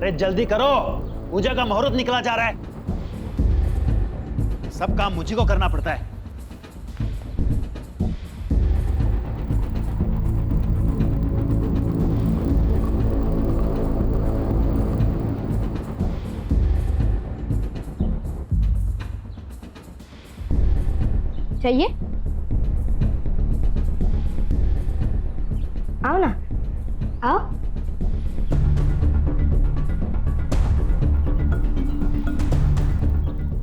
अरे जल्दी करो, पूजा का मुहूर्त निकला जा रहा है। सब काम मुझी को करना पड़ता है। चाहिए? आओ ना, आओ।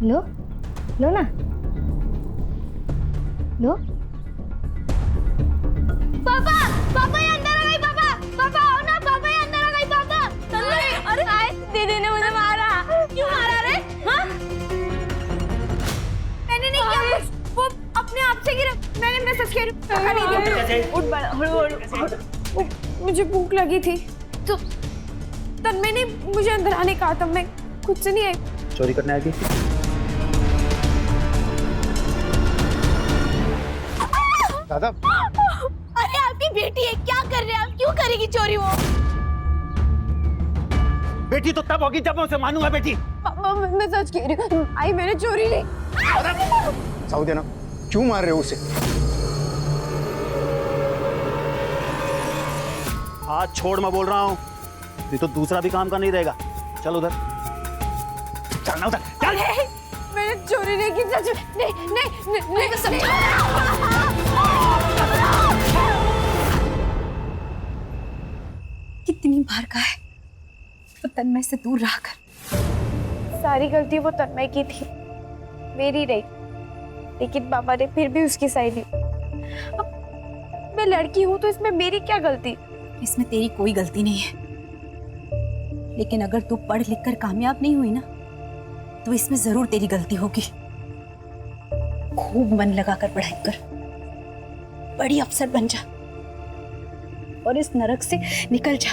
लो, लो ना, लो। पापा, पापा ये अंदर आ गई। पापा, पापा आओ ना। पापा ये अंदर आ गई। पापा, अरे आए, दीदी ने मुझे मारा। क्यों मारा रे? हाँ? मैंने नहीं किया कुछ, वो अपने आप से गिरा। मैंने मैसेज किया। उठ बड़ा, मुझे भूख लगी थी तो तन्मय ने मुझे अंदर आने कहा था। मैं खुद से नहीं आई। चोरी करने आ गई? दादा, अरे आपकी बेटी है, क्या कर रहे हैं आप? क्यों करेगी चोरी वो? बेटी तो तब होगी जब मैं उसे मानूंगा। बेटी पापा, मैं सच कह रही हूँ, आई मैंने चोरी नहीं। साउदी ना, क्यों मार रहे हो उसे? हाथ छोड़, मैं बोल रहा हूँ। ये तो दूसरा भी काम का नहीं रहेगा। चल उधर, चलना उधर, चल। मैंने चोरी नहीं की। सच नहीं, नहीं, नहीं, कितनी बार कहा है वो तन्मय से दूर रहा कर। सारी गलती वो तन्मय की थी, मेरी नहीं। लेकिन पापा ने फिर भी उसकी सही ली। अब मैं लड़की हूँ तो इसमें मेरी क्या गलती? इसमें तेरी कोई गलती नहीं है, लेकिन अगर तू पढ़ लिख कर कामयाब नहीं हुई ना तो इसमें जरूर तेरी गलती होगी। खूब मन लगाकर पढ़ाई कर, बड़ी अफसर बन जा और इस नरक से निकल जा।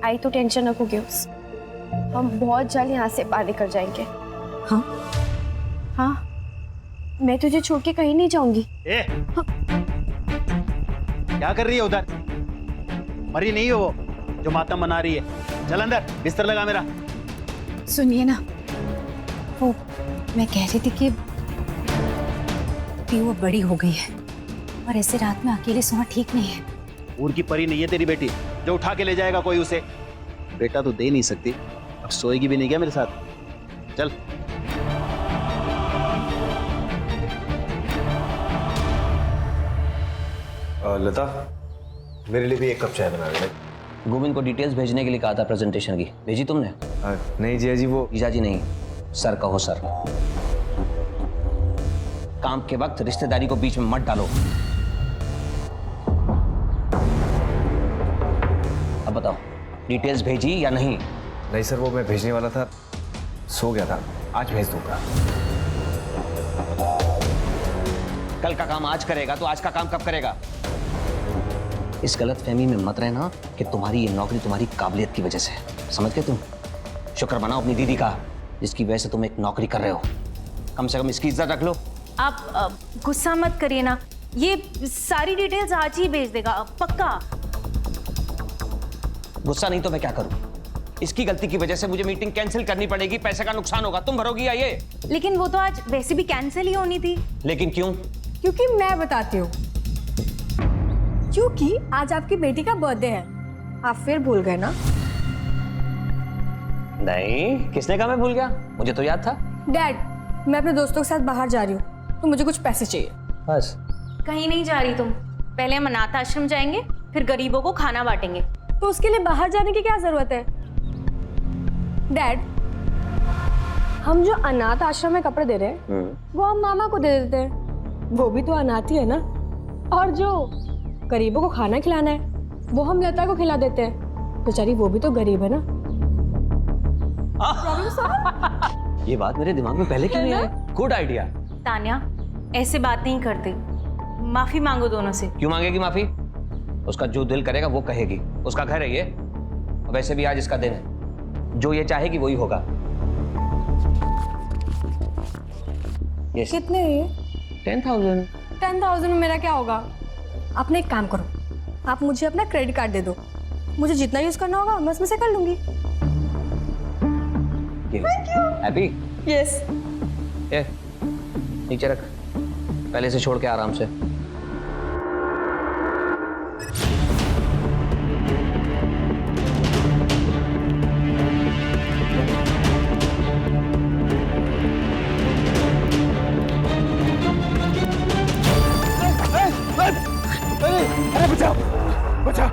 आई तो टेंशन रखो गेम्स, हम बहुत जल्द यहाँ से बाहर निकल जाएंगे। हाँ हाँ, मैं तुझे छोड़ के कहीं नहीं जाऊंगी। ए, क्या कर रही है उधर? मरी नहीं हो वो जो मातम मना रही है। चल अंदर, बिस्तर लगा मेरा। सुनिए ना, वो मैं कह रही थी कि वो बड़ी हो गई है और ऐसे रात में अकेले सोना ठीक नहीं है। ऊर की परी नहीं है तेरी बेटी जो उठा के ले जाएगा कोई उसे। बेटा तो दे नहीं सकती, अब सोएगी भी नहीं क्या मेरे साथ? चल। लता, मेरे लिए भी एक कप चाय बना दे। गोविंद को डिटेल्स भेजने के लिए कहा था प्रेजेंटेशन की, भेजी तुमने? नहीं जिया जी, वो जीजा जी नहीं, सर कहो सर। काम के वक्त रिश्तेदारी को बीच में मत डालो। अब बताओ, डिटेल्स भेजी या नहीं? नहीं सर, वो मैं भेजने वाला था, सो गया था। आज भेज दूंगा। कल का काम आज करेगा तो आज का काम कब करेगा? इस गलतफहमी में मत रहना कि तुम्हारी ये नौकरी तुम्हारी काबिलियत की वजह से है। समझ गए तुम? शुक्र मनाओ अपनी दीदी का, जिसकी वजह से तुम एक नौकरी कर रहे हो। कम से कम इसकी इज्जत रख लो। आप गुस्सा मत करिए ना, ये सारी डिटेल्स आज ही भेज देगा पक्का। गुस्सा नहीं तो मैं क्या करूं? इसकी गलती की वजह से मुझे मीटिंग कैंसिल करनी पड़ेगी, पैसे का नुकसान होगा। तुम भरोगी या ये? लेकिन वो तो आज वैसे भी कैंसिल ही होनी थी। लेकिन क्यों? क्योंकि मैं बताती हूँ, क्योंकि आज आपकी बेटी का बर्थडे है। आप फिर भूल गए ना? नहीं, किसने कहा मैं भूल गया? मुझे तो याद था। डैड, मैं अपने दोस्तों के साथ बाहर जा रही हूँ तो मुझे कुछ पैसे चाहिए। बस? कहीं नहीं जा रही तुम, पहले हम अनाथ आश्रम जाएंगे, फिर गरीबों को खाना बांटेंगे। तो उसके लिए बाहर जाने की क्या जरूरत है? डैड, हम जो अनाथ आश्रम में कपड़े दे रहे हैं वो हम मामा को दे देते हैं, वो भी तो अनाथ ही है ना। और जो गरीबों को खाना खिलाना है वो हम लता को खिला देते हैं, बेचारी वो भी तो गरीब है ना। ये बात मेरे दिमाग में पहले क्यों नहीं आई? Good idea. तान्या, ऐसे बात नहीं करते, माफी मांगो दोनों से। क्यों मांगेगी माफी? उसका जो दिल करेगा वो कहेगी, उसका घर है ये। वैसे भी आज इसका दिन है, जो ये चाहेगी वही होगा। yes. कितने है ये? 10,000। 10,000 में मेरा क्या होगा? आपने एक काम करो, आप मुझे अपना क्रेडिट कार्ड दे दो, मुझे जितना यूज करना होगा मैं उसमें से कर लूंगी। हैप्पी? यस। ये नीचे रख, पहले से छोड़ के आराम से। अरे बचाओ बचाओ।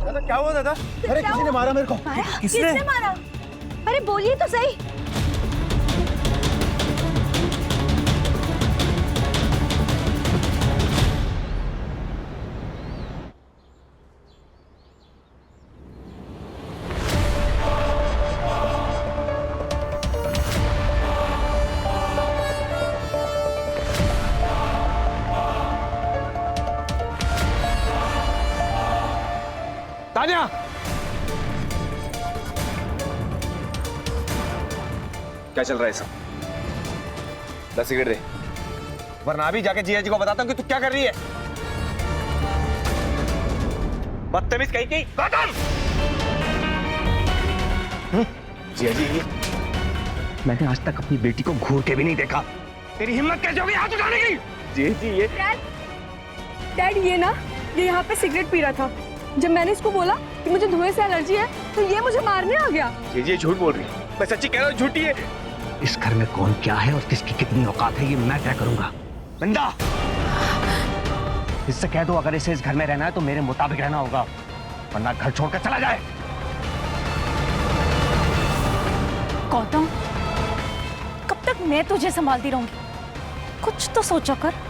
दादा क्या हुआ दादा? अरे किसी ने मारा मेरे को। किसने मारा? अरे बोलिए तो सही। तान्या, क्या चल रहा है सब? 10 सिगरेट दे, वरना अभी जाके जिया जी को बताता हूँ कि तू क्या कर रही है। बदतमीज कहीं की खत्म। जिया जी, मैंने आज तक अपनी बेटी को घूर के भी नहीं देखा। तेरी हिम्मत कैसे होगी हाथ उठाने की? जी जी ये डैड ये यहाँ पे सिगरेट पी रहा था। जब मैंने इसको बोला कि मुझे धुएं से एलर्जी है तो ये मुझे मारने आ गया। जी झूठ बोल रही है। मैं सच्ची कह रहा हूँ, झूठी है। इस घर में कौन क्या है और किसकी कितनी औकात है ये मैं तय करूंगा। बंदा, इससे कह दो अगर इसे इस घर में रहना है तो मेरे मुताबिक रहना होगा, वरना घर छोड़कर चला जाए। गौतम, कब तक मैं तुझे संभालती रहूंगी? कुछ तो सोचा कर।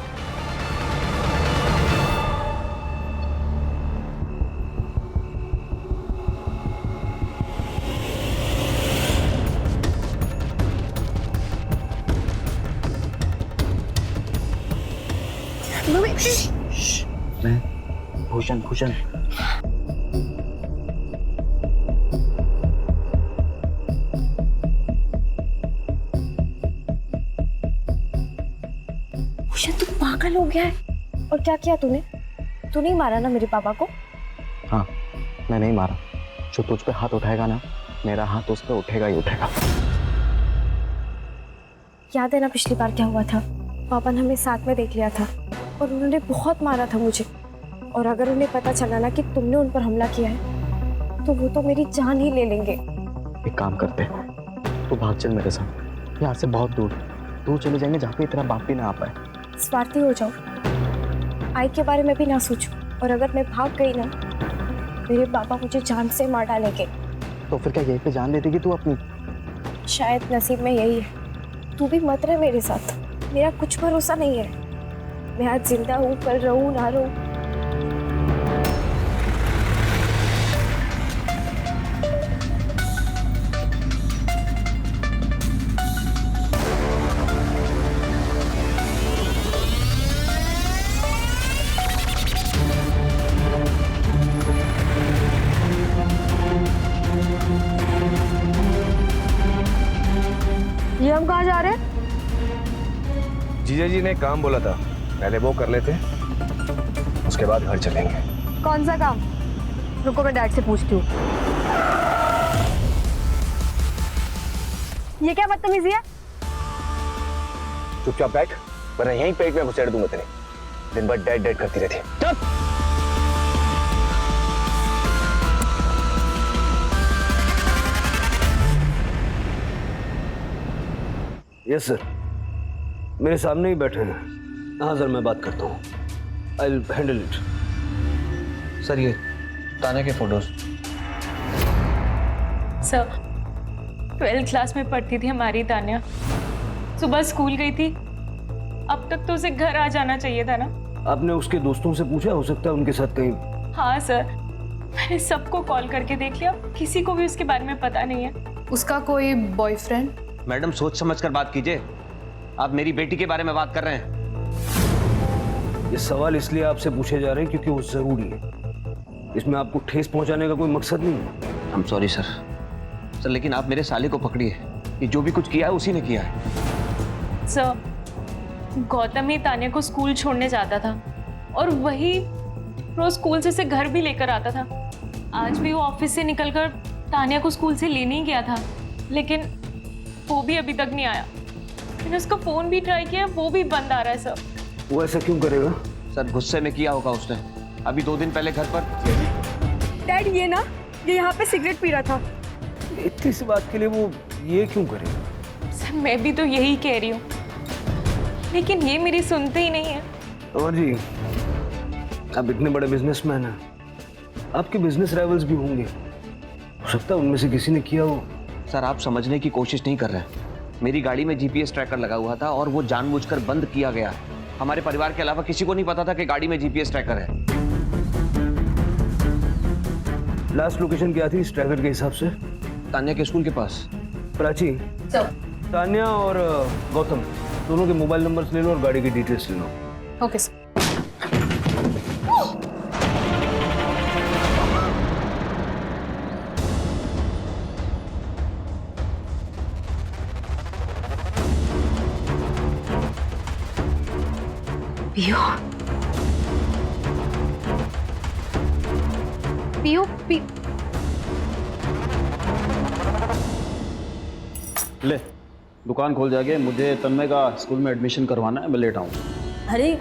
भूषण भूषण तू पागल हो गया है। और क्या किया तूने? तू नहीं मारा ना मेरे पापा को? हाँ, मैं नहीं मारा। जो तुझ पे हाथ उठाएगा ना, मेरा हाथ उस पे उठेगा ही उठेगा। याद है ना पिछली बार क्या हुआ था? पापा ने हमें साथ में देख लिया था और उन्होंने बहुत मारा था मुझे। और अगर उन्हें पता चला ना कि तुमने उन पर हमला किया है तो वो तो मेरी जान ही ले लेंगे। एक काम करते हैं, तू भाग चल मेरे साथ, यहाँ से बहुत दूर दूर चले जाएंगे जहाँ पे तेरा बाप भी ना आ पाए। स्वार्थी हो जाओ, आई के बारे में भी ना सोचो। और अगर मैं भाग गई ना, मेरे पापा मुझे जान से मार डालेंगे। तो फिर क्या यहीं पे जान दे देगी तू अपनी? शायद नसीब में यही है। तू भी मत रह मेरे साथ, मेरा कुछ भरोसा नहीं है। मैं आज जिंदा हूँ, कल रहूँ ना रहूँ। ये हम कहाँ जा रहे हैं? जीजा जी ने काम बोला था, पहले वो कर लेते, उसके बाद घर चलेंगे। कौन सा काम? रुको मैं डैड से पूछती हूँ। ये क्या बदतमीजी है? चुपचाप बैठ, वरना यहीं पेट में घुसेड़ दूंगा तेरे। दिन भर डेड डेड करती रहती है। चुप। यस सर, मेरे सामने ही बैठे हैं। हाँ सर, मैं बात करता हूँ। I will handle it. Sir ये तान्या के फोटोज। सर, 12th क्लास में पढ़ती थी हमारी तान्या। सुबह स्कूल गई थी, अब तक तो उसे घर आ जाना चाहिए था ना। आपने उसके दोस्तों से पूछा? हो सकता है उनके साथ कहीं। हाँ सर, मैंने सबको कॉल करके देख लिया, किसी को भी उसके बारे में पता नहीं है। उसका कोई बॉयफ्रेंड? मैडम सोच समझ कर बात कीजिए, आप मेरी बेटी के बारे में बात कर रहे हैं। ये सवाल इसलिए आपसे पूछे जा रहे हैं क्योंकि वो जरूरी है। इसमें आपको ठेस पहुंचाने का कोई मकसद नहीं है। I'm sorry सर, लेकिन आप मेरे साले को पकड़िए, ये जो भी कुछ किया है उसी ने किया है। सर, गौतम ही तान्या को स्कूल छोड़ने जाता था और वही रोज स्कूल से घर भी लेकर आता था। आज भी वो ऑफिस से निकलकर तान्या को स्कूल से लेने ही गया था, लेकिन वो भी अभी तक नहीं आया। मैंने उसका फोन भी ट्राई किया, वो भी बंद आ रहा है सर। वो ऐसा क्यों करेगा? सर गुस्से में किया होगा उसने। अभी 2 दिन पहले घर पर डैड ये यहाँ पे सिगरेट पी रहा था। इतनी सी बात के लिए वो ये क्यों करेगा? सर मैं भी तो यही कह रही हूँ, लेकिन ये मेरी सुनते ही नहीं है। और जी, आप इतने बड़े बिजनेसमैन हैं, आपके बिजनेस राइवल्स भी होंगे, हो सकता है उनमें से किसी ने किया हो। सर आप समझने की कोशिश नहीं कर रहे हैं। मेरी गाड़ी में जीपीएस ट्रैकर लगा हुआ था और वो जानबूझकर बंद किया गया। हमारे परिवार के अलावा किसी को नहीं पता था कि गाड़ी में जीपीएस ट्रैकर है। लास्ट लोकेशन क्या थी इस ट्रैकर के हिसाब से? तान्या के स्कूल के पास। प्राची, तान्या और गौतम दोनों के मोबाइल नंबर्स ले लो और गाड़ी की डिटेल्स ले लो। Okay sir. पियो पियो पियो ले दुकान खोल जाके, मुझे तन्मय का स्कूल में एडमिशन करवाना है, मैं लेट आऊँ। अरे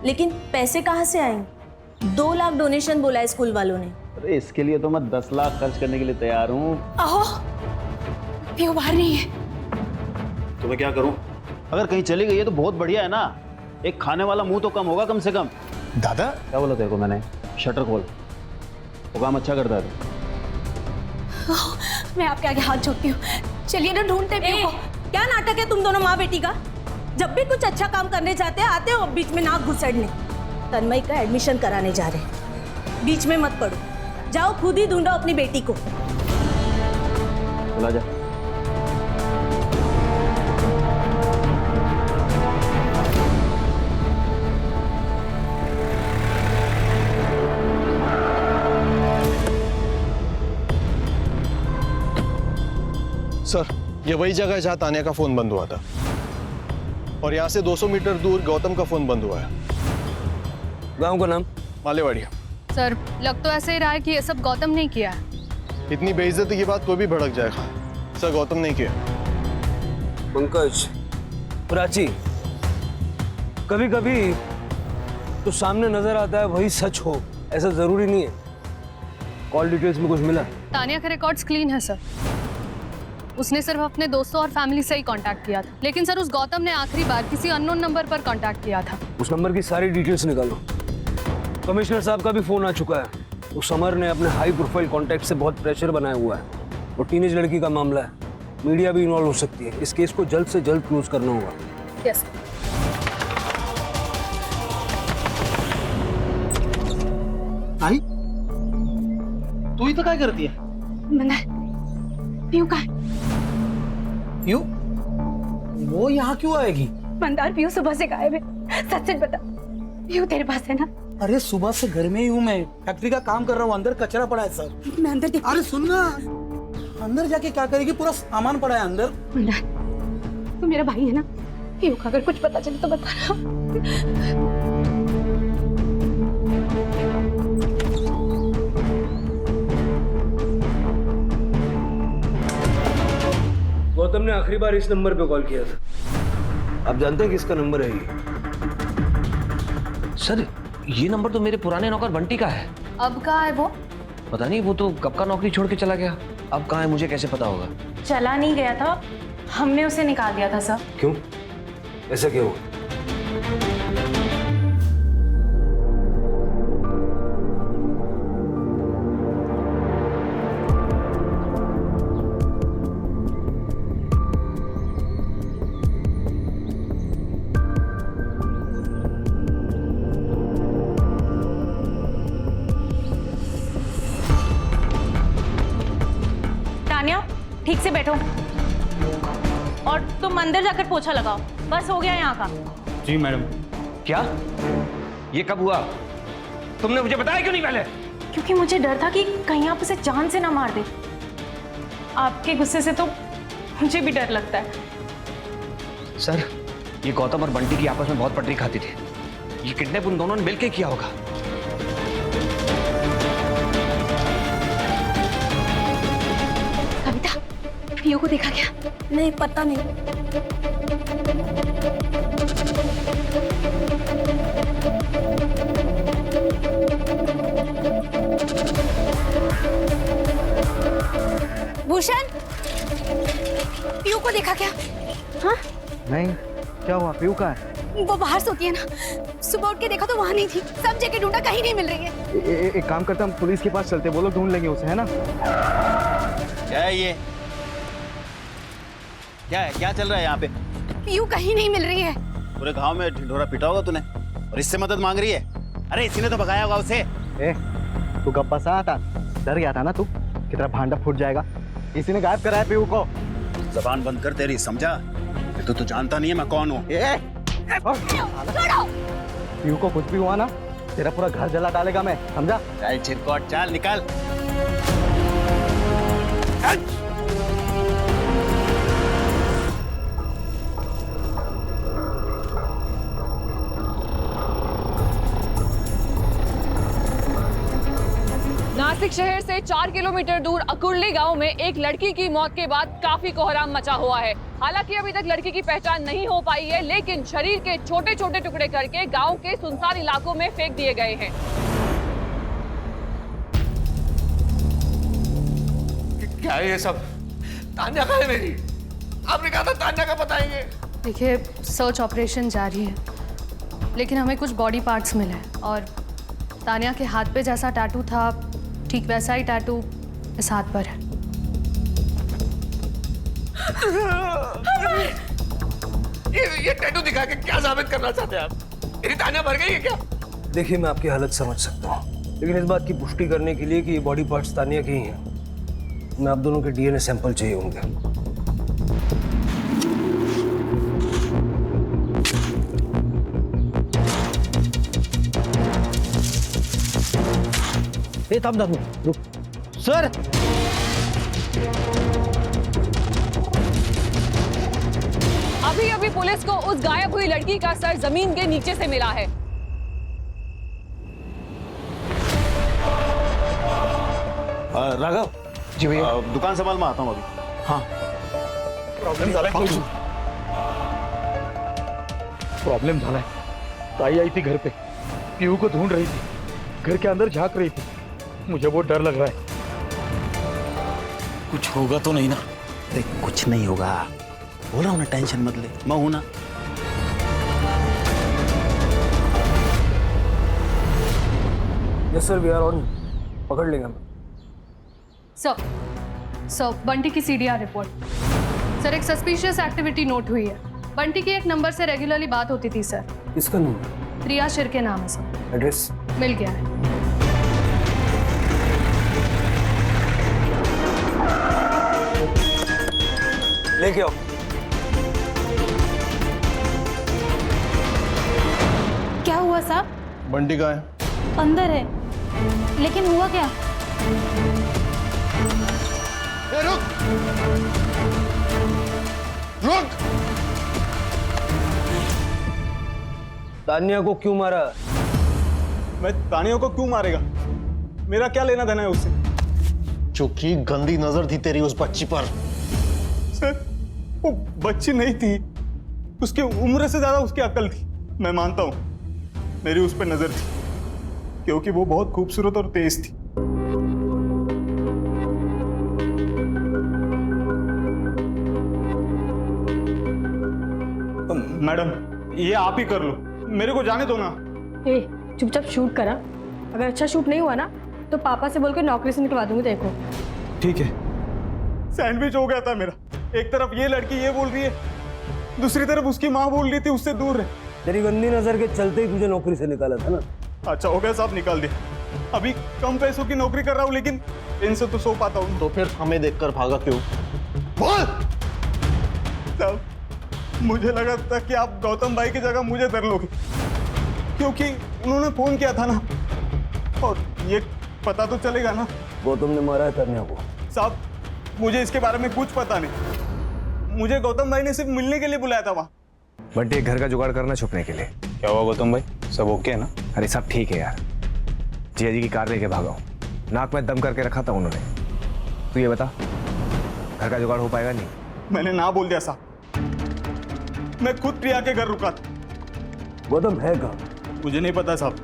लेकिन पैसे कहाँ से आएंगे? 2 लाख डोनेशन बोला है स्कूल वालों ने। अरे इसके लिए तो मैं 10 लाख खर्च करने के लिए तैयार हूँ। आहो पियो बाहर नहीं है। तो मैं क्या करूँ? अगर कहीं चली गई है तो बहुत बढ़िया है ना, एक खाने वाला मुंह तो कम होगा कम से कम। दादा क्या बोला तेरे को मैंने? शटर खोल, वो काम अच्छा करता है तू। मैं आपके आगे हाथ जोड़ती हूँ, चलिए ना ढूंढते पियो को। क्या नाटक है तुम दोनों माँ बेटी का? जब भी कुछ अच्छा काम करने जाते हैं आते हो बीच में नाक घुसड़ने। तन्मय का एडमिशन कराने जा रहे हैं, बीच में मत पड़ो, जाओ खुद ही ढूंढो अपनी बेटी को। चला जा। सर, ये वही जगह है जहाँ तान्या का फोन बंद हुआ था, और यहाँ से 200 मीटर दूर गौतम का फोन बंद हुआ है। गांव का नाम? मालेवाड़िया। सर लग तो ऐसे ही रहा है कि ये सब गौतम ने किया है। इतनी बेइज्जती की बात कोई भी भड़क जाएगा। सर गौतम नहीं किया। पंकज, प्राची, कभी कभी तो सामने नजर आता है वही सच हो, ऐसा जरूरी नहीं है। कॉल डिटेल्स में कुछ मिला? तानिया के रिकॉर्ड्स क्लीन है सर। उसने सिर्फ अपने दोस्तों और फैमिली से ही कांटेक्ट किया था, लेकिन सर उस गौतम ने आखिरी बार किसी अननोन नंबर पर कांटेक्ट किया था। उस नंबर की सारी डिटेल्स निकालो। कमिश्नर साहब का भी फोन आ चुका है। उस समर ने अपने हाई प्रोफाइल कॉन्टैक्ट से बहुत प्रेशर बनाया हुआ है। वो टीनेज लड़की का मामला है, मीडिया भी इन्वॉल्व हो सकती है। इस केस को जल्द से जल्द क्लोज करना होगा। यस। आई तू ही तो क्या करती है? मंदार पियो का है? पियो? वो यहाँ क्यों आएगी? मंदार पियो सुबह से गायब है, सच सच बता। पियो तेरे पास है ना? अरे सुबह से घर में ही हूँ मैं, फैक्ट्री का काम कर रहा हूँ, अंदर कचरा पड़ा है सर। मैं अंदर देख। अरे सुन ना, अंदर जाके क्या करेगी? पूरा सामान पड़ा है अंदर। मंदार तू मेरा भाई है ना, पियो का अगर कुछ पता चले तो बता। गौतम ने आखिरी बार इस नंबर पे कॉल किया था। आप जानते हैं किसका नंबर है ये? सर ये नंबर तो मेरे पुराने नौकर बंटी का है। अब कहाँ है वो? पता नहीं, वो तो कब का नौकरी छोड़ के चला गया। अब कहाँ है मुझे कैसे पता होगा? चला नहीं गया था, हमने उसे निकाल दिया था सर। क्यों? ऐसा क्यों हुआ? ठीक से बैठो और तुम अंदर जाकर पोछा लगाओ। बस हो गया यहाँ का। जी मैडम। क्या? ये कब हुआ? तुमने मुझे बताया क्यों नहीं पहले? क्योंकि मुझे डर था कि कहीं आप उसे जान से ना मार दे। आपके गुस्से से तो मुझे भी डर लगता है। सर ये गौतम और बंटी की आपस में बहुत पटरी खाती थी। ये किडनैप उन दोनों ने मिलकर किया होगा। पीयू को देखा क्या? नहीं, पता नहीं। भूषण, पीयू को देखा क्या? हाँ? नहीं, क्या हुआ? पीयू कहाँ है? वो बाहर सोती है ना, सुबह उठ के देखा तो वहाँ नहीं थी। सब जगह ढूंढा, कहीं नहीं मिल रही है। एक काम करते हम पुलिस के पास चलते, वो लोग ढूंढ लेंगे उसे, है ना? क्या है ये? क्या है? क्या चल रहा है यहाँ पे? पीयू कहीं नहीं मिल रही है। पूरे गांव में ढिंढोरा पीटा होगा तूने और इससे मदद मांग रही है? अरे इसी ने तो भगाया होगा उसे। तू गप्पा सा था, डर गया था ना तू कि तेरा भांडा फूट जाएगा, इसी ने गायब कराया पीयू को। जबान बंद कर तेरी, समझा? ये तो जानता नहीं है मैं कौन हूँ। पीयू को कुछ भी हुआ ना, तेरा पूरा घर जला डालेगा मैं, समझा? चल चिरकोट, चल निकल। नासिक शहर से 4 किलोमीटर दूर अकुर्ली गांव में एक लड़की की मौत के बाद काफी कोहराम मचा हुआ है। हालांकि अभी तक लड़की की पहचान नहीं हो पाई है, लेकिन शरीर के छोटे छोटे टुकड़े करके गांव के सुनसान इलाकों में फेंक दिए गए हैं। क्या है ये सब? तान्या कहाँ है मेरी? आपने कहा था तान्या का बताएंगे। देखिए, सर्च ऑपरेशन जारी है, लेकिन हमें कुछ बॉडी पार्ट्स मिले हैं और तान्या के हाथ पे जैसा टैटू था, ठीक वैसा ही टैटू इस हाथ पर है। ये टैटू दिखा के क्या साबित करना चाहते हैं आप? मेरी तान्या मर गई है क्या? देखिए, मैं आपकी हालत समझ सकता हूँ, लेकिन इस बात की पुष्टि करने के लिए कि ये बॉडी पार्ट्स तानिया के ही हैं, मैं आप दोनों के डीएनए सैंपल चाहिए होंगे। थम रुक सर। अभी अभी पुलिस को उस गायब हुई लड़की का सर जमीन के नीचे से मिला है। राघव जी भैया, दुकान संभाल, मैं आता हूँ अभी। हाँ। प्रॉब्लम झाला है। ताई आई थी घर पे, पीयू को ढूंढ रही थी, घर के अंदर झांक रही थी। मुझे बहुत डर लग रहा है। कुछ होगा तो नहीं ना? अरे कुछ नहीं होगा, बोल रहा हूँ ना, टेंशन मत ले, मैं हूं ना। Yes sir, we are on, पकड़ लेंगे हम। सर, बंटी की सीडीआर रिपोर्ट। सर, एक सस्पिशियस एक्टिविटी नोट हुई है। बंटी की एक नंबर से रेगुलरली बात होती थी सर। किसका नंबर? प्रिया शिर के नाम है सर। एड्रेस मिल गया है। लेके आओ। क्या हुआ साहब? बंटी कहाँ है? अंदर है, लेकिन हुआ क्या? रुक रुक। तानिया को क्यों मारा? मैं तानिया को क्यों मारेगा? मेरा क्या लेना देना है उससे? क्योंकि गंदी नजर थी तेरी उस बच्ची पर। सर, वो बच्ची नहीं थी, उसकी उम्र से ज्यादा उसकी अकल थी। मैं मानता हूं मेरी उस पर नजर थी, क्योंकि वो बहुत खूबसूरत और तेज थी। मैडम, ये आप ही कर लो, मेरे को जाने दो ना। ए, चुपचाप शूट करा। अगर अच्छा शूट नहीं हुआ ना तो पापा से बोल के नौकरी से निकलवा दूंगी। देखो ठीक है। सैंडविच हो गया था मेरा। एक तरफ ये लड़की ये बोल रही है, दूसरी तरफ उसकी माँ बोल रही थी उससे दूर रहे। तेरी गंदी नजर के चलते ही तुझे नौकरी से निकाला था ना। अच्छा हो गया साहब, निकाल दिया। अभी कम पैसों की नौकरी कर रहा हूँ, लेकिन इनसे तो सो पाता हूँ। तो फिर हमें देखकर भागा क्यों? बोल साहब, मुझे लगा था कि आप गौतम भाई की जगह मुझे धर लोगे, क्योंकि उन्होंने फोन किया था ना, और ये पता तो चलेगा ना। गौतम ने मारा है तानिया को। साहब, मुझे इसके बारे में कुछ पता नहीं। मुझे गौतम भाई ने सिर्फ मिलने के लिए बुलाया था वहाँ। बंटी, एक घर का जुगाड़ करना छुपने के लिए। क्या हुआ गौतम भाई, सब ओके है ना? अरे सब ठीक है यार, जिया जी की कार लेके भागा हूँ। नाक में दम करके रखा था उन्होंने। तू ये बता, घर का जुगाड़ हो पाएगा नहीं। मैंने ना बोल दिया साहब, मैं खुद प्रिया के घर रुका था। गौतम है कहाँ? मुझे नहीं पता साहब,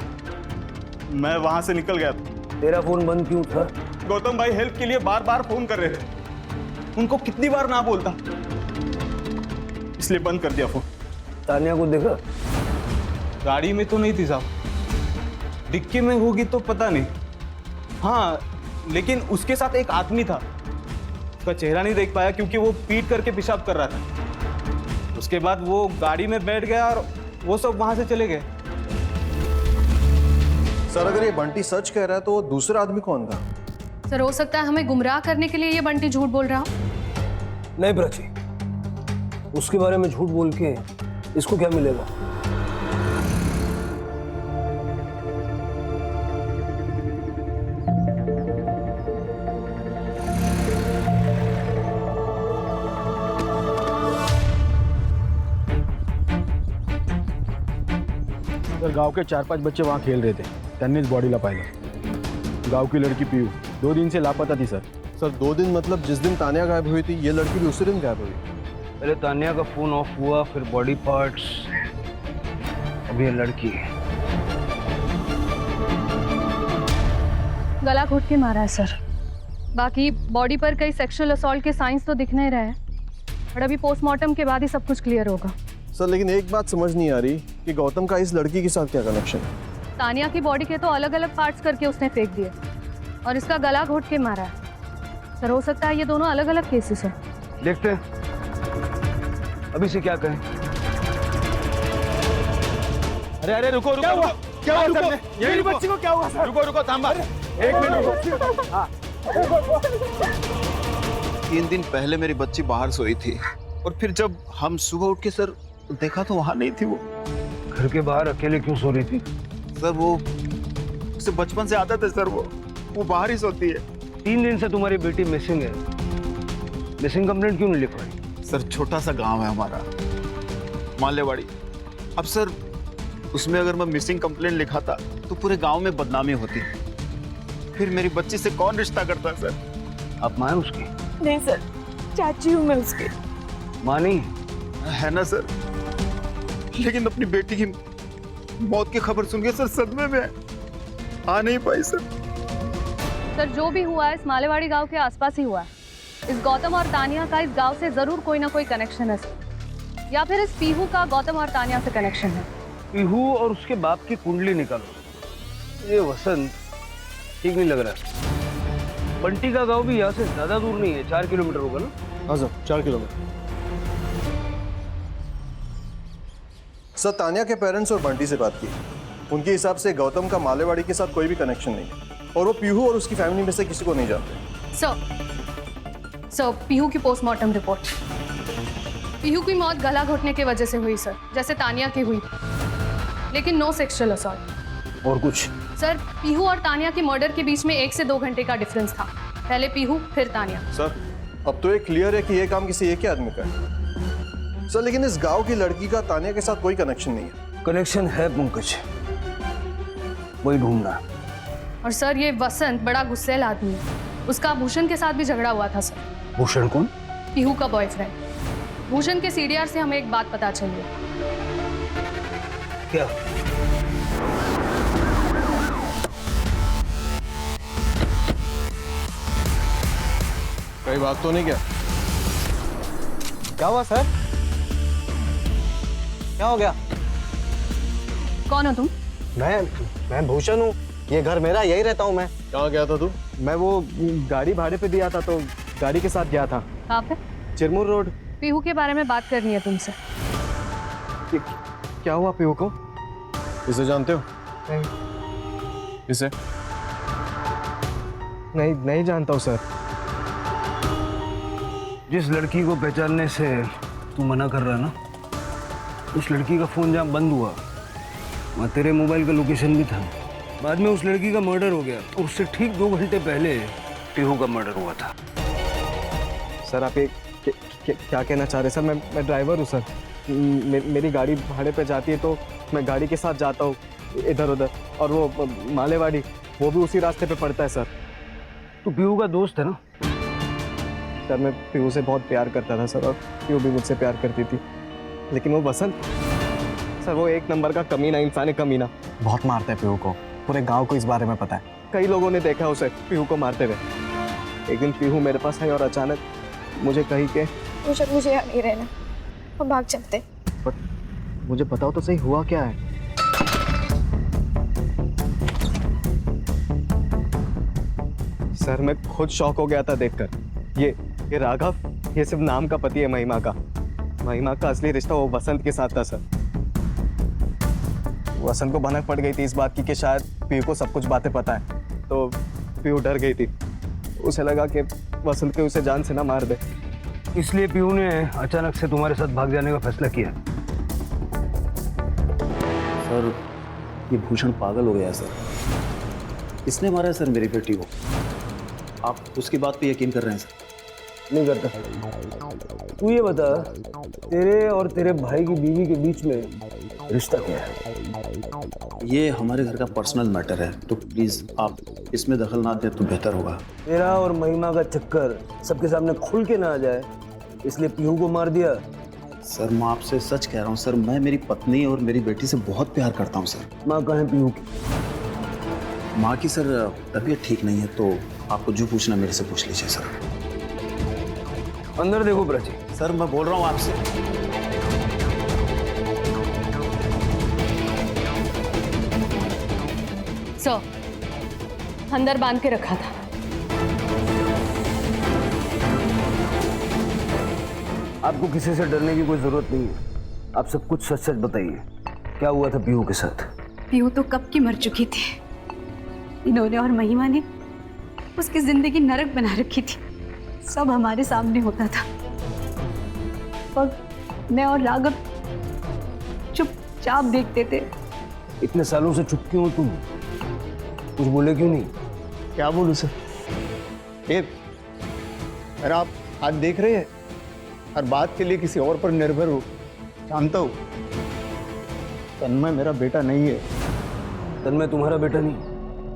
मैं वहां से निकल गया था। तेरा फोन बंद क्यों था? गौतम भाई हेल्प के लिए बार बार फोन कर रहे थे, उनको कितनी बार ना बोलता, इसलिए बंद कर दिया फोन। तानिया को देखा? गाड़ी में तो नहीं थी साहब, डिक्की में होगी तो पता नहीं। हाँ, लेकिन उसके साथ एक आदमी था, उसका चेहरा नहीं देख पाया क्योंकि वो पीट करके पेशाब कर रहा था। उसके बाद वो गाड़ी में बैठ गया और वो सब वहां से चले गए। सर अगर ये बंटी सच कह रहा है तो वो दूसरा आदमी कौन था? सर हो सकता है हमें गुमराह करने के लिए ये बंटी झूठ बोल रहा हो। नहीं प्राची, उसके बारे में झूठ बोल के इसको क्या मिलेगा? तर गाव के 4-5 बच्चे वहाँ खेल रहे थे, त्यांनीच बॉडीला पाहिलं। गाव की लड़की पीयू 2 दिन से लापता थी सर। सर 2 दिन मतलब जिस दिन तानिया गायब हुई थी ये लड़की भी उसी दिन गायब हुई? पहले तानिया का फोन ऑफ हुआ, फिर बॉडी पार्ट्स, अब ये लड़की। गला घोट के मारा है सर। बाकी बॉडी पर कई सेक्सुअल असॉल्ट के साइंस तो दिख नहीं रहे हैं, और अभी पोस्टमार्टम के बाद ही सब कुछ क्लियर होगा। सर लेकिन एक बात समझ नहीं आ रही कि गौतम का इस लड़की के साथ क्या कनेक्शन है? तानिया की बॉडी के तो अलग अलग पार्ट्स करके उसने फेंक दिए, और इसका गला घोट के मारा है। सर हो सकता है ये दोनों अलग अलग केसेस हैं। देखते हैं अभी से क्या कहें। अरे अरे रुको रुको, क्या हुआ सर? मेरी बच्ची को क्या हुआ सर? रुको रुको, थांबा, 1 मिनट रुको। 3 दिन पहले मेरी बच्ची बाहर सोई थी, और फिर जब हम सुबह उठ के सर देखा तो वहां नहीं थी वो। घर के बाहर अकेले क्यों सो रही थी? सर वो उसे बचपन से आदत है सर, वो बाहर ही सोती है। 3 दिन से तुम्हारी बेटी मिसिंग है, मिसिंग कंप्लेंट क्यों नहीं लिखवाई? सर छोटा सा गांव है हमारा, मालेवाड़ी। अब सर उसमें अगर मैं मिसिंग कंप्लेंट लिखाता तो पूरे गांव में बदनामी होती, फिर मेरी बच्ची से कौन रिश्ता करता सर? आप माँ हैं उसकी? नहीं सर, चाची हूँ मैं उसकी। माँ नहीं है ना सर, लेकिन अपनी बेटी की मौत की खबर सुन के सर सदमे में आ नहीं पाई सर। सर जो भी हुआ है इस मालेवाड़ी गांव के आसपास ही हुआ है। इस गौतम और तानिया का इस गांव से जरूर कोई ना कोई कनेक्शन है सर, या फिर इस पीहू का गौतम और तानिया से कनेक्शन है। पीहू और उसके बाप की कुंडली निकालो। ये वसंत ठीक नहीं लग रहा। बंटी का गांव भी यहाँ से ज्यादा दूर नहीं है, 4 किलोमीटर होगा ना? हाँ सर 4 किलोमीटर। सर तानिया के पेरेंट्स और बंटी से बात की, उनके हिसाब से गौतम का मालेवाड़ी के साथ कोई भी कनेक्शन नहीं है, और वो पीहू और उसकी फैमिली में से किसी को नहीं जानते। सर पीहू की पोस्टमार्टम रिपोर्ट। पीहू की मौत गला घोटने की वजह से हुई सर, जैसे तानिया की हुई, लेकिन नो सेक्सुअल असॉल्ट। और कुछ? सर पीहू और तानिया की मर्डर के बीच में 1 से 2 घंटे का डिफरेंस था, पहले पीहू फिर तानिया। सर अब तो ये क्लियर है कि ये काम किसी एक ही आदमी का है सर, लेकिन इस गांव की लड़की का तानिया के साथ कोई कनेक्शन नहीं है। कनेक्शन है पंकज, वही ढूंढना। और सर ये वसंत बड़ा गुस्सैल आदमी है, उसका भूषण के साथ भी झगड़ा हुआ था सर। भूषण कौन? पीहू का बॉयफ्रेंड। भूषण के सीडीआर से हमें एक बात पता चली है। क्या? कोई बात तो नहीं? क्या हुआ सर? क्या हो गया? कौन हो तुम? मैं भूषण हूँ, ये घर मेरा, यही रहता हूँ मैं। कहाँ गया था तू? मैं वो गाड़ी भाड़े पे दिया था तो गाड़ी के साथ गया था। कहाँ पे? चिरमुर रोड। पीहू के बारे में बात करनी है तुमसे। क्या हुआ पीहू को? इसे जानते हो? नहीं। इसे? नहीं जानता हूँ सर। जिस लड़की को पहचानने से तू मना कर रहा ना, उस लड़की का फोन जहाँ बंद हुआ वहाँ तेरे मोबाइल का लोकेशन भी था। बाद में उस लड़की का मर्डर हो गया, और उससे ठीक 2 घंटे पहले पीहू का मर्डर हुआ था। सर आप ये क्या कहना चाह रहे हैं? सर मैं ड्राइवर हूँ सर, मेरी गाड़ी भाड़े पे जाती है तो मैं गाड़ी के साथ जाता हूँ इधर उधर, और वो मालेवाड़ी वो भी उसी रास्ते पे पड़ता है सर। तू पीहू का दोस्त है ना? सर मैं पीहू से बहुत प्यार करता था सर, और पीहू भी मुझसे प्यार करती थी, लेकिन वो वसंत सर वो एक नंबर का कमीना इंसान है, कमीना। बहुत मारता है पीहू को, पूरे गांव को इस बारे में पता है। कई लोगों ने देखा उसे पीहू को मारते हुए। एक दिन पीहू मेरे पास आई और अचानक मुझे कही कि मुझे यहाँ नहीं रहना, हम भाग चलते। मुझे बताओ तो सही हुआ क्या है। सर मैं खुद शॉक हो गया था देखकर। ये राघव, ये सिर्फ नाम का पति है महिमा का। महिमा का असली रिश्ता वो वसंत के साथ था सर। वसंत को भनक पड़ गई थी इस बात की कि शायद पीहू को सब कुछ बातें पता है, तो पीहू डर गई थी। उसे लगा कि वसंत के उसे जान से ना मार दे, इसलिए पीहू ने अचानक से तुम्हारे साथ भाग जाने का फैसला किया। सर ये भूषण पागल हो गया सर, इसने मारा है सर मेरी बेटी को। आप उसकी बात पे यकीन कर रहे हैं सर? नहीं करता। तू ये बता, तेरे और तेरे भाई की बीवी के बीच में रिश्ता क्या है? ये हमारे घर का पर्सनल मैटर है, तो प्लीज आप इसमें दखल ना दें तो बेहतर होगा। तेरा और महिमा का चक्कर सबके सामने खुल के ना आ जाए, इसलिए पीहू को मार दिया। सर मैं आपसे सच कह रहा हूँ सर, मैं मेरी पत्नी और मेरी बेटी से बहुत प्यार करता हूँ सर। माँ कहाँ है पीहू की? माँ की सर तबीयत ठीक नहीं है, तो आपको जो पूछना मेरे से पूछ लीजिए सर। अंदर देखो प्राची। सर मैं बोल रहा हूँ आपसे। सर अंदर बांध के रखा था। आपको किसी से डरने की कोई जरूरत नहीं है, आप सब कुछ सच सच बताइए। क्या हुआ था पीहू के साथ? पीहू तो कब की मर चुकी थी। इन्होंने और महिमा ने उसकी जिंदगी नरक बना रखी थी। सब हमारे सामने होता था और मैं और राघव चुपचाप देखते थे। इतने सालों से चुप क्यों हो तुम? कुछ बोले क्यों नहीं? क्या बोलूं सर? ये अरे आप आज देख रहे हैं, हर बात के लिए किसी और पर निर्भर हो। जानता हूँ तन्मय मेरा बेटा नहीं है। तन्मय तुम्हारा बेटा नहीं?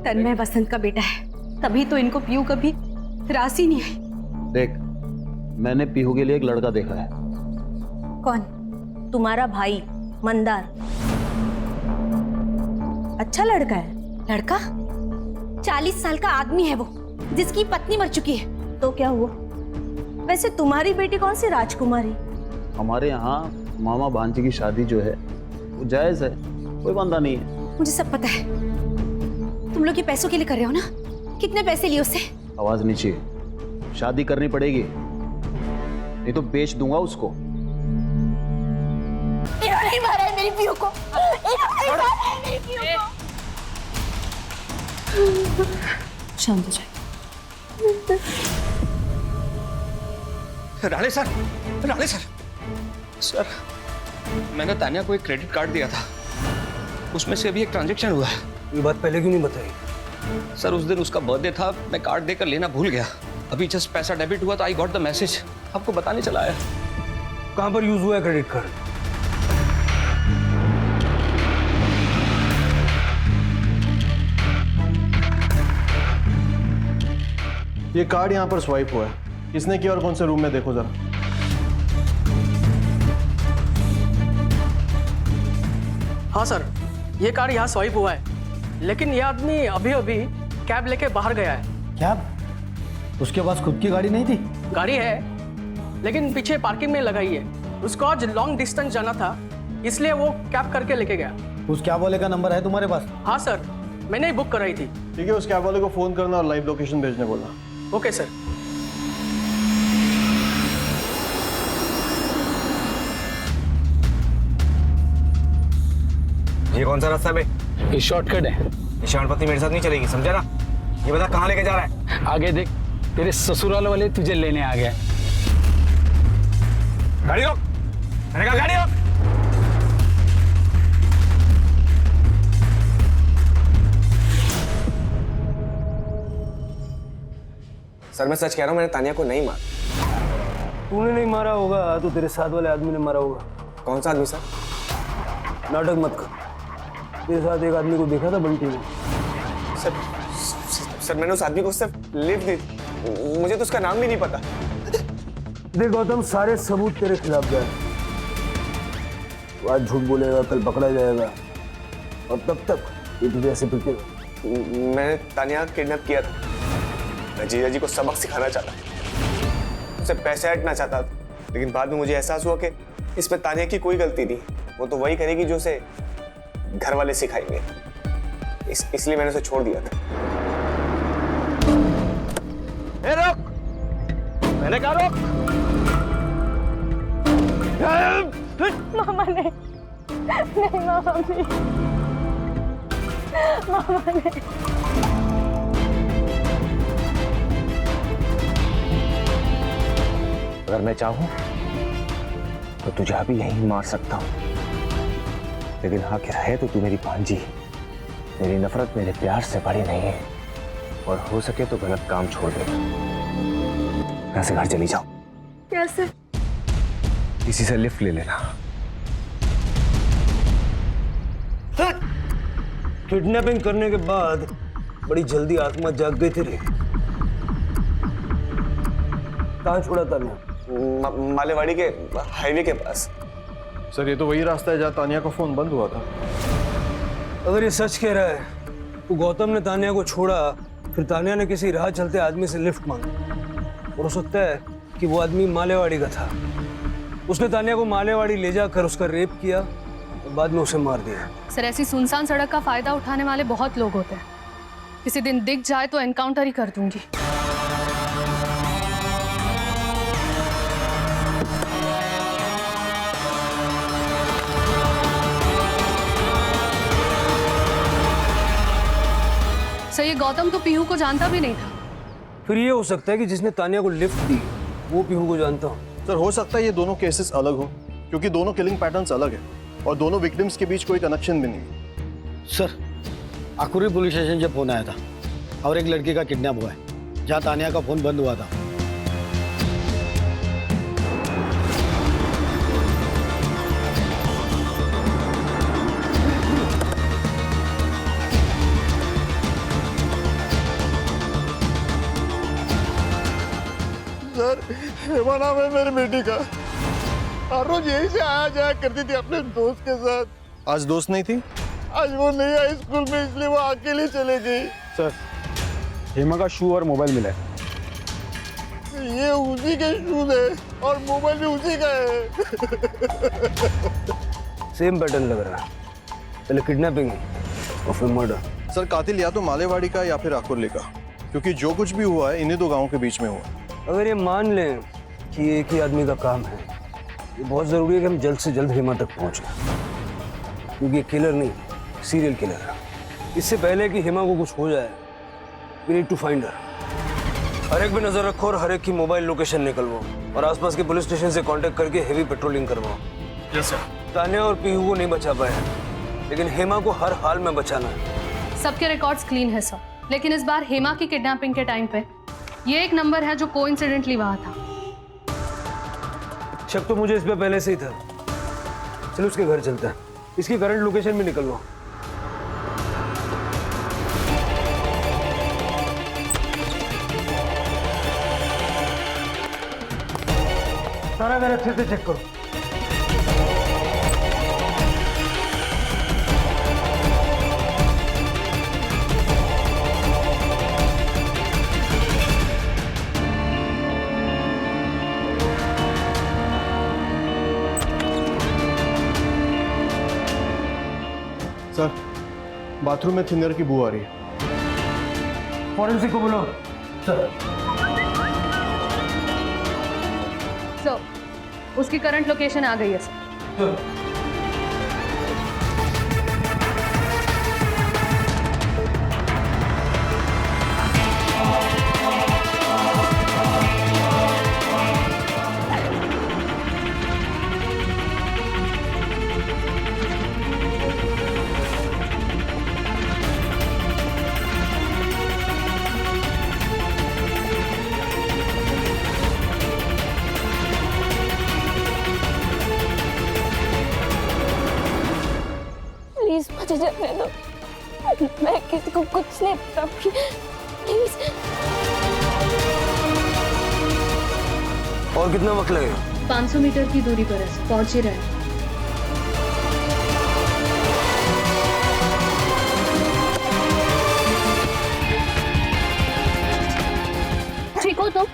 तन्मय वसंत का बेटा है, तभी तो इनको पीहू कभी रास ही नहीं आई। देख, मैंने पीहू के लिए एक लड़का देखा है। कौन? तुम्हारा भाई मंदार। अच्छा लड़का है। लड़का? 40 साल का आदमी है वो, जिसकी पत्नी मर चुकी है। तो क्या हुआ? वैसे तुम्हारी बेटी कौन सी राजकुमारी? हमारे यहाँ मामा भांजी की शादी जो है वो जायज है, कोई बंदा नहीं है। मुझे सब पता है। तुम लोग ये पैसों के लिए कर रहे हो ना? कितने पैसे लिए उससे? आवाज नीचे। शादी करनी पड़ेगी, नहीं तो बेच दूंगा उसको। इन्होंने मारा है मेरी पीहू को। इन्होंने मारा है मेरी पीहू को। शांत हो जाए। Rane sir, Rane sir, sir मैंने तान्या को एक क्रेडिट कार्ड दिया था, उसमें से अभी एक ट्रांजैक्शन हुआ है। ये बात पहले क्यों नहीं बताई? सर उस दिन उसका बर्थडे था, मैं कार्ड देकर लेना भूल गया। अभी जस्ट पैसा डेबिट हुआ तो आई गॉट द मैसेज, आपको बताने चला आया। कहाँ पर यूज हुआ है क्रेडिट कार्ड? ये कार्ड यहाँ पर स्वाइप हुआ है। किसने किया और कौन से रूम में, देखो जरा। हाँ सर, ये कार्ड यहाँ स्वाइप हुआ है, लेकिन ये आदमी अभी अभी कैब लेके बाहर गया है। कैब? उसके पास खुद की गाड़ी नहीं थी? गाड़ी है, लेकिन पीछे पार्किंग में लगाई है। उसको आज लॉन्ग डिस्टेंस जाना था, इसलिए वो कैब करके लेके गया। उस कैब वाले का नंबर है तुम्हारे पास? हाँ सर, मैंने ही बुक कराई थी। ठीक है, उस कैब वाले को फोन करना और लाइव लोकेशन भेजने बोलना। Okay sir. ये कौन सा रास्ता है? ये शॉर्टकट है। ये शानपति मेरे साथ नहीं चलेगी, समझा ना? ये बता कहाँ लेके जा रहा है? आगे देख, तेरे ससुराल वाले तुझे लेने आ गए। गाड़ी रोक, मैंने कहा गाड़ी रोक। सर मैं सच कह रहा हूँ, मैंने तानिया को नहीं मारा। तूने नहीं मारा होगा तो तेरे साथ वाले आदमी ने मारा होगा। कौन सा आदमी सर? नाटक मत कर। तेरे साथ एक आदमी को देखा था बंटी ने। सर मैंने उस आदमी को सिर्फ लिफ्ट दी, मुझे तो उसका नाम भी नहीं पता। देख गौतम, सारे सबूत तेरे खिलाफ गए। आज झूठ बोलेगा, कल पकड़ा जाएगा, और तब तक ये तुझे ऐसे पिटेगा। मैंने तानिया किडनैप किया था। मैं जीजा जी को सबक सिखाना चाहता था, उसे पैसे हटना चाहता था, लेकिन बाद में मुझे एहसास हुआ कि इसमें तानिया की कोई गलती नहीं। वो तो वही करेगी जो उसे घर वाले सिखाएंगे। इसलिए मैंने उसे छोड़ दिया था। ए रुक! मैंने कहा रुक! मामा ने नहीं, मामा ने अगर मैं चाहूं तो तुझे अभी यहीं मार सकता हूं, लेकिन आखिर है तो तू मेरी भांजी। मेरी नफरत मेरे प्यार से बड़ी नहीं है, और हो सके तो गलत काम छोड़ दे। यहाँ से घर चली जाओ। कैसे? किसी से लिफ्ट ले लेना। किडनैपिंग करने के बाद बड़ी जल्दी आत्मा जाग गई तेरी। कहाँ छोड़ा तानिया? मालेवाड़ी के हाईवे के पास। सर ये तो वही रास्ता है जहाँ तानिया का फोन बंद हुआ था। अगर ये सच कह रहा है तो गौतम ने तानिया को छोड़ा, फिर तानिया ने किसी राह चलते आदमी से लिफ्ट मांगी, और हो सकता है कि वो आदमी मालेवाड़ी का था। उसने तानिया को मालेवाड़ी ले जाकर उसका रेप किया और बाद में उसे मार दिया। सर, ऐसी सुनसान सड़क का फायदा उठाने वाले बहुत लोग होते हैं। किसी दिन दिख जाए तो एनकाउंटर ही कर दूंगी। सर, ये गौतम तो पीहू को जानता भी नहीं था। फिर ये हो सकता है कि जिसने तानिया को लिफ्ट दी वो पीहू को जानता हो। सर हो सकता है ये दोनों केसेस अलग हो, क्योंकि दोनों किलिंग पैटर्न्स अलग है और दोनों विक्टिम्स के बीच कोई कनेक्शन भी नहीं। सर, आकुरी पुलिस स्टेशन से फोन आया था और एक लड़की का किडनैप हुआ है, जहाँ तानिया का फोन बंद हुआ था। सर, हेमा नाम है मेरी बेटी का। हर रोज यही से आया जाया करती थी अपने दोस्त के साथ। आज दोस्त नहीं थी? आज वो नहीं आई स्कूल में, इसलिए वो अकेली चले गई। सर, हेमा का शू और मोबाइल मिला है। ये उसी के शूज है और मोबाइल भी उसी का है। सेम पैटर्न लग रहा है, पहले किडनैपिंग और फिर मर्डर। सर कातिल या तो मालेवाड़ी का या फिर आकुर्ली का, क्योंकि जो कुछ भी हुआ है इन्हीं दो गांवों के बीच में हुआ। अगर ये मान लें कि एक ही आदमी का काम है, ये बहुत ज़रूरी है कि हम जल्द से जल्द हेमा तक पहुंचें, क्योंकि ये किलर नहीं, सीरियल किलर है। इससे पहले कि हेमा को कुछ हो जाए, we need to find her. हर एक पे नजर रखो और हर एक की मोबाइल लोकेशन निकलवाओ, और आसपास के पुलिस स्टेशन से कांटेक्ट करके हेवी पेट्रोलिंग करवाओ। Yes sir. तानिया और पीहू को नहीं बचा पाए, लेकिन हेमा को हर हाल में बचाना है। सबके रिकॉर्ड्स क्लीन है सर, लेकिन इस बार हेमा की किडनैपिंग के टाइम पे ये एक नंबर है जो कोइंसिडेंटली वहां था। शक तो मुझे इस पे पहले से ही था। चलो उसके घर चलते हैं, इसकी करंट लोकेशन भी निकलवाओ। सारा घर अच्छे से चेक करो। सर बाथरूम में थिनर की बू आ रही है। फॉरेंसिक को बोलो। सर उसकी करंट लोकेशन आ गई है सर। प्लीज मुझे जाने दो, मैं किसी को कुछ नहीं पता। प्लीज और कितना वक्त लगेगा? 500 मीटर की दूरी पर है, पहुंच ही रहे हैं। ठीक हो तुम?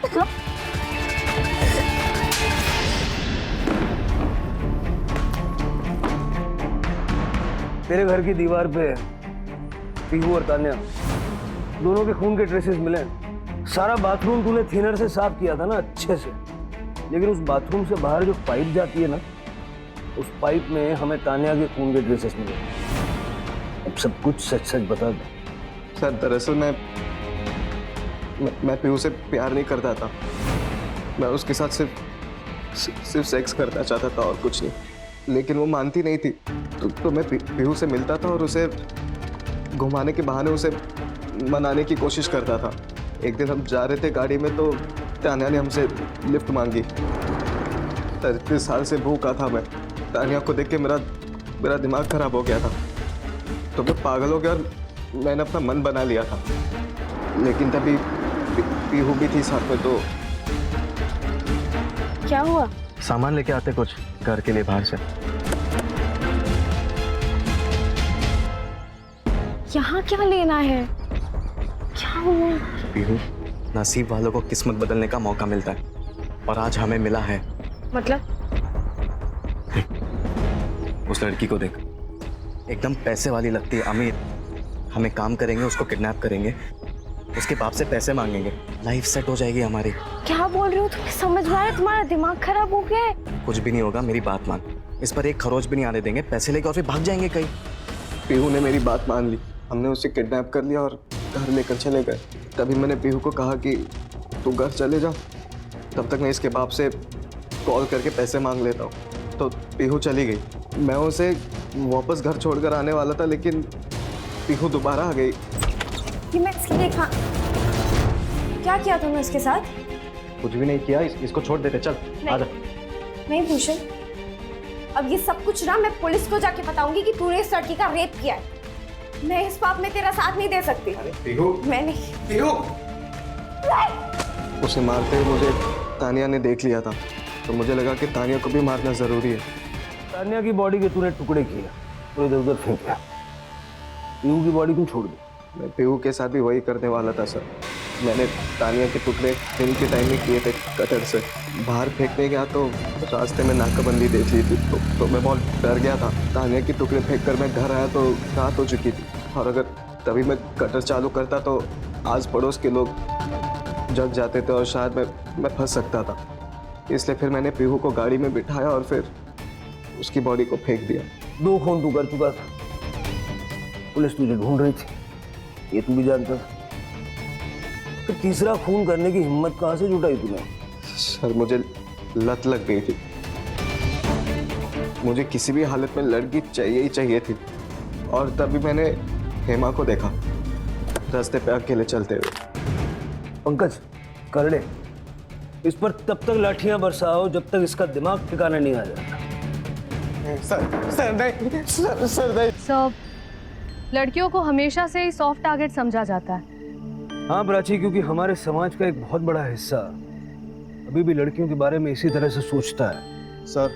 तेरे घर की दीवार पे पीहू और तान्या दोनों के खून के ट्रेसेस मिले। सारा बाथरूम तूने थिनर से साफ किया था ना अच्छे से, लेकिन उस बाथरूम से बाहर जो पाइप जाती है ना, उस पाइप में हमें तान्या के खून के ट्रेसेस मिले। अब सब कुछ सच सच बता दे। सर दरअसल मैं पीहू से प्यार नहीं करता था। मैं उसके साथ सिर्फ सेक्स करना चाहता था और कुछ नहीं, लेकिन वो मानती नहीं थी। तो मैं पीहू से मिलता था और उसे घुमाने के बहाने उसे मनाने की कोशिश करता था। एक दिन हम जा रहे थे गाड़ी में तो तान्या ने हमसे लिफ्ट मांगी। 33 साल से भूखा था मैं। तान्या को देख के मेरा दिमाग खराब हो गया था, तो मैं पागल हो गया और मैंने अपना मन बना लिया था। लेकिन तभी पीहू भी थी साथ में। तो क्या हुआ? सामान लेके आते कुछ घर के लिए बाहर से। यहाँ क्या लेना है? क्या हुआ? पीहू, नसीब वालों को किस्मत बदलने का मौका मिलता है और आज हमें मिला है। मतलब? उस लड़की को देख, एकदम पैसे वाली लगती है, अमीर। हमें काम करेंगे, उसको किडनैप करेंगे, उसके बाप से पैसे मांगेंगे, लाइफ सेट हो जाएगी हमारी। क्या बोल रहे हो? तुम्हें समझ में आ रहा है? तुम्हारा दिमाग खराब हो गया है? कुछ भी नहीं होगा, मेरी बात मान। इस पर एक खरोच भी नहीं आने देंगे, पैसे लेके और फिर भाग जाएंगे कहीं। पीहू ने मेरी बात मान ली। हमने उसे किडनैप कर लिया और घर लेकर चले गए। तभी मैंने पीहू को कहा कि तू घर चले जा, तब तक मैं इसके बाप से कॉल करके पैसे मांग लेता हूँ। तो पीहू चली गई। मैं उसे वापस घर छोड़कर आने वाला था, लेकिन पीहू दोबारा आ गई। कि मैं इसके लिए क्या किया तुमने उसके साथ? कुछ भी नहीं किया। इसको छोड़ देते, चल आजा। नहीं भूषण, अब ये सब कुछ ना मैं पुलिस को जाके बताऊंगी कि तूने इस लड़की का रेप किया है। मैं इस पाप में तेरा साथ नहीं दे सकती। मैं नहीं। उसे मारते हुए मुझे तानिया ने देख लिया था, तो मुझे लगा कि तानिया को भी मारना जरूरी है। तान्या की बॉडी के तूने टुकड़े किए और इधर उधर फेंक दिया। पीहू की बॉडी क्यों छोड़ दी? मैं पीहू के साथ भी वही करने वाला था सर। मैंने तानिया के टुकड़े दिन के टाइम में किए थे कटर से। बाहर फेंकने गया तो रास्ते में नाकाबंदी देख ली थी, तो मैं बहुत डर गया था। तानिया के टुकड़े फेंक कर मैं घर आया तो रात हो चुकी थी, और अगर तभी मैं कटर चालू करता तो आस पड़ोस के लोग जग जाते थे और शायद मैं फंस सकता था। इसलिए फिर मैंने पीहू को गाड़ी में बिठाया और फिर उसकी बॉडी को फेंक दिया। 2 खून तू कर चुका था, पुलिस तुझे ढूंढ रही थी, ये तू भी जानता था। फिर तीसरा खून करने की हिम्मत कहाँ से जुटाई तूने? सर मुझे लत लग गई थी। मुझे किसी भी हालत में लड़की चाहिए ही चाहिए थी, और तभी मैंने हेमा को देखा रास्ते पे अकेले चलते हुए। पंकज करड़े, इस पर तब तक लाठियां बरसाओ जब तक इसका दिमाग ठिकाना नहीं आ जाता। सर नहीं। सर, लड़कियों को हमेशा से ही सॉफ्ट टारगेट समझा जाता है। हाँ प्राची, क्योंकि हमारे समाज का एक बहुत बड़ा हिस्सा अभी भी लड़कियों के बारे में इसी तरह से सोचता है। सर,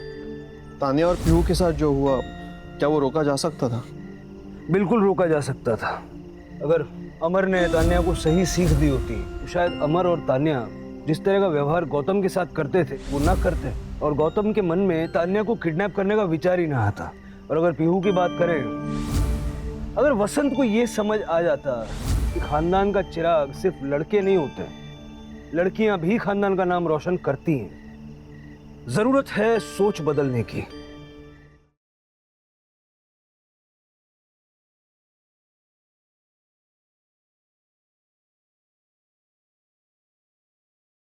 तानिया और पीहू के साथ जो हुआ, क्या वो रोका जा सकता था? बिल्कुल रोका जा सकता था। अगर अमर ने तान्या को सही सीख दी होती तो शायद अमर और तान्या जिस तरह का व्यवहार गौतम के साथ करते थे वो ना करते, और गौतम के मन में तान्या को किडनैप करने का विचार ही ना आता। और अगर पीहू की बात करें, अगर वसंत को ये समझ आ जाता कि खानदान का चिराग सिर्फ लड़के नहीं होते, लड़कियां भी खानदान का नाम रोशन करती हैं। जरूरत है सोच बदलने की।